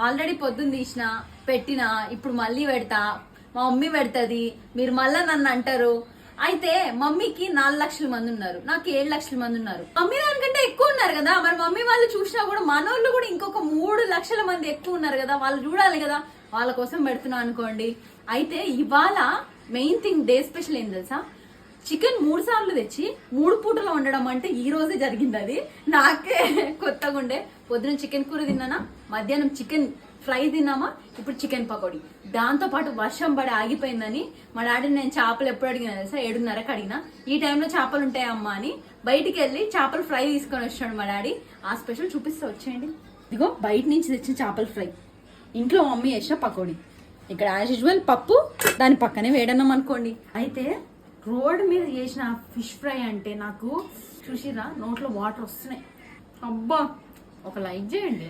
Already పొద్దున్న తీసిన పెట్టిన, ఇప్పుడు మళ్ళీ పెడతా, మా మమ్మీ పెడతది, మీరు మళ్ళా నన్ను అంటారు. అయితే మమ్మీకి 4 లక్షల మంది ఉన్నారు, నాకు 7 లక్షల మంది ఉన్నారు. మమ్మీ దానికంటే ఎక్కువ ఉన్నారు కదా, మరి మమ్మీ వాళ్ళు చూసినా కూడా మనోళ్ళు కూడా ఇంకొక 3 లక్షల మంది ఎక్కువ ఉన్నారు కదా, వాళ్ళు చూడాలి కదా, వాళ్ళ కోసం పెడుతున్నా అనుకోండి. అయితే ఇవాళ మెయిన్ థింగ్, డే స్పెషల్ ఏం తెలుసా, చికెన్ 3 సార్లు తెచ్చి 3 పూటలు వండడం అంటే ఈ రోజే జరిగింది. అది నాకే కొత్తగా ఉండే. పొద్దున చికెన్ కూర తిన్నానా, మధ్యాహ్నం చికెన్ ఫ్రై తిన్నామా, ఇప్పుడు చికెన్ పకోడీ. దాంతో పాటు వర్షం పడి ఆగిపోయిందని మా డాడీని నేను చేపలు ఎప్పుడు అడిగినా తెలుసా, 7:30కి అడిగినా. ఈ టైంలో చేపలు ఉంటాయమ్మా అని బయటికి వెళ్ళి చేపల ఫ్రై తీసుకొని వచ్చాడు మా డాడీ. ఆ స్పెషల్ చూపిస్తే వచ్చేయండి. ఇదిగో బయట నుంచి తెచ్చిన చేపల ఫ్రై, ఇంట్లో మమ్మీ చేసిన పకోడీ, ఇక్కడ యాజ్ యూజువల్ పప్పు, దాని పక్కనే వేడన్నాం అనుకోండి. అయితే రోడ్ మీద చేసిన ఫిష్ ఫ్రై అంటే నాకు చూసిరా నోట్లో వాటర్ వస్తున్నాయి. అబ్బా, ఒక లైక్ చేయండి.